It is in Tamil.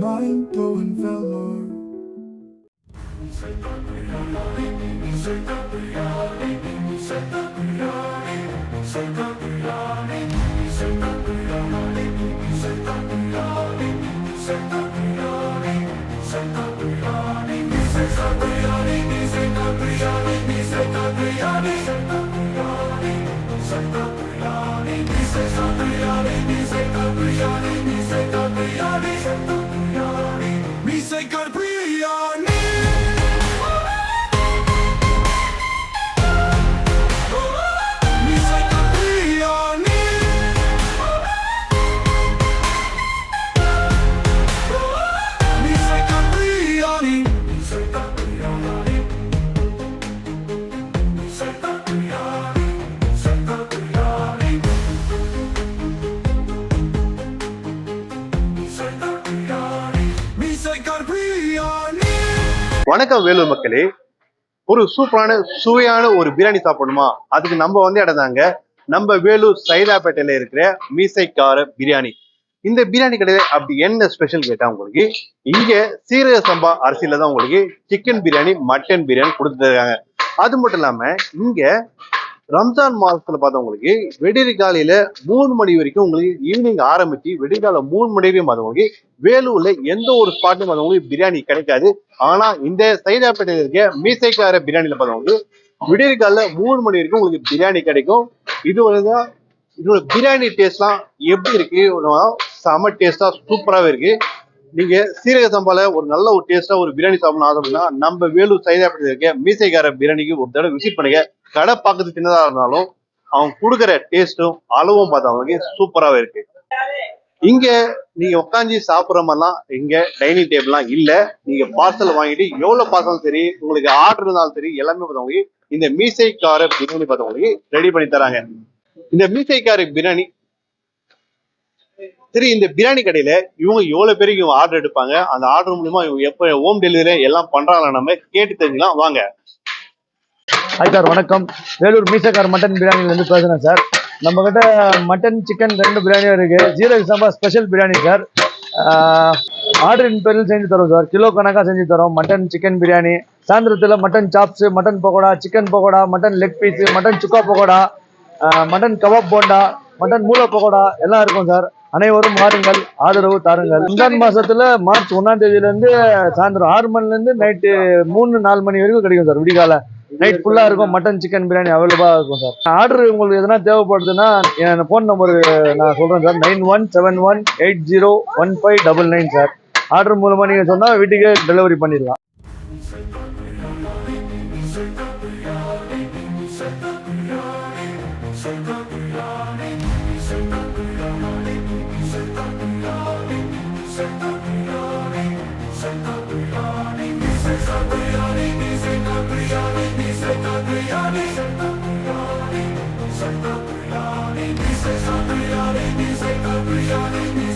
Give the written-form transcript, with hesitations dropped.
Mind-blowing velour. வணக்கம் வேலூர் மக்களே. ஒரு சூப்பரான சுவையான ஒரு பிரியாணி சாப்பிடணுமா? அதுக்கு நம்ம இடம்தாங்க நம்ம வேலூர் சைதாப்பேட்டையில இருக்கிற மீசைக்கார பிரியாணி. இந்த பிரியாணி கடையில அப்படி என்ன ஸ்பெஷல் கேட்டா உங்களுக்கு இங்க சீரக சம்பா அரிசியில தான் உங்களுக்கு சிக்கன் பிரியாணி, மட்டன் பிரியாணி கொடுத்துட்டு இருக்காங்க. அது மட்டும் இல்லாம இங்க ரம்ஜான் மாதத்துல பார்த்தவங்களுக்கு வெடிகாலையில 3 மணி வரைக்கும் உங்களுக்கு ஈவினிங் ஆரம்பிச்சு வெடிகால 3 மணி வரைக்கும் பார்த்தவங்களுக்கு வேலூர்ல எந்த ஒரு ஸ்பாட்டும் பார்த்தவங்களுக்கு பிரியாணி கிடைக்காது. ஆனா இந்த சைதாப்பேட்டையில இருக்க மீசைக்கார பிரியாணியில பார்த்தவங்களுக்கு விடியற்கால 3 மணி வரைக்கும் உங்களுக்கு பிரியாணி கிடைக்கும். இது வந்துதான் இதோட பிரியாணி டேஸ்ட்லாம் எப்படி இருக்கு? செம டேஸ்டா சூப்பராகவே இருக்கு. நீங்க சீரக சம்பால ஒரு நல்ல ஒரு டேஸ்டா ஒரு பிரியாணி சாப்பிடணும் ஆசைப்பட்டா நம்ம வேலூர் சைதாப்பேட்டையில இருக்க மீசைக்கார பிரியாணிக்கு ஒரு தடவை விசிட் பண்ணுங்க. கடை பார்க்கறது சின்னதா இருந்தாலும் அவங்க கொடுக்குற டேஸ்டும் அளவும் பார்த்தவங்களுக்கு சூப்பராகவே இருக்கு. இங்க நீங்க உட்காந்து சாப்பிட்ற மாதிரிலாம் இங்க டைனிங் டேபிள்லாம் இல்ல. நீங்க பார்சல் வாங்கிட்டு எவ்வளவு பார்சலும் சரி, உங்களுக்கு ஆர்டர் இருந்தாலும் சரி, எல்லாமே பார்த்தவங்களுக்கு இந்த மீசைக்கார பிரியாணி பார்த்தவங்களுக்கு ரெடி பண்ணி தராங்க. இந்த மீசைக்கார பிரியாணி சரி, இந்த பிரியாணி கடையில இவங்க எவ்வளவு பேருக்கு இவங்க ஆர்டர் எடுப்பாங்க, அந்த ஆர்டர் மூலமா இவங்க எப்ப ஹோம் டெலிவரி எல்லாம் பண்றாங்களா நம்ம கேட்டு தெரிஞ்சுக்கலாம் வாங்க. ஹாய் சார், வணக்கம். வேலூர் மீசைக்கார மட்டன் பிரியாணில இருந்து பேசுறேன் சார். நம்ம கிட்ட மட்டன், சிக்கன் 2 பிரியாணியும் இருக்கு. ஜீரக சம்பா ஸ்பெஷல் பிரியாணி சார். ஆர்டரின் பேரில் செஞ்சு தரோம் சார். கிலோ கணக்காக செஞ்சு தரோம். மட்டன், சிக்கன் பிரியாணி, சாயந்தரத்தில் mutton chops, mutton pakoda, chicken pakoda, mutton leg piece, mutton chukka pakoda, mutton kebab bonda, mutton மூளை பக்கோடா எல்லாம் இருக்கும் சார். அனைவரும் வாருங்கள், ஆதரவு தாருங்கள். ரம்ஜான் மாசத்துல மார்ச் 1ஆம் தேதியிலேருந்து சாயந்தரம் 6 மணிலேருந்து நைட்டு 3-4 மணி வரைக்கும் கிடைக்கும் சார். விடிகால நைட் ஃபுல்லா இருக்கும். மட்டன், சிக்கன் பிரியாணி அவைலபிளா இருக்கும் சார். ஆர்டர் உங்களுக்கு எதனா தேவைப்படுதுன்னா என் ஃபோன் நம்பர் நான் சொல்றேன் சார். 9171801599 சார். ஆர்டர் மூலமா நீங்க சொன்னா வீட்டுக்கே டெலிவரி பண்ணிடலாம். Biryani,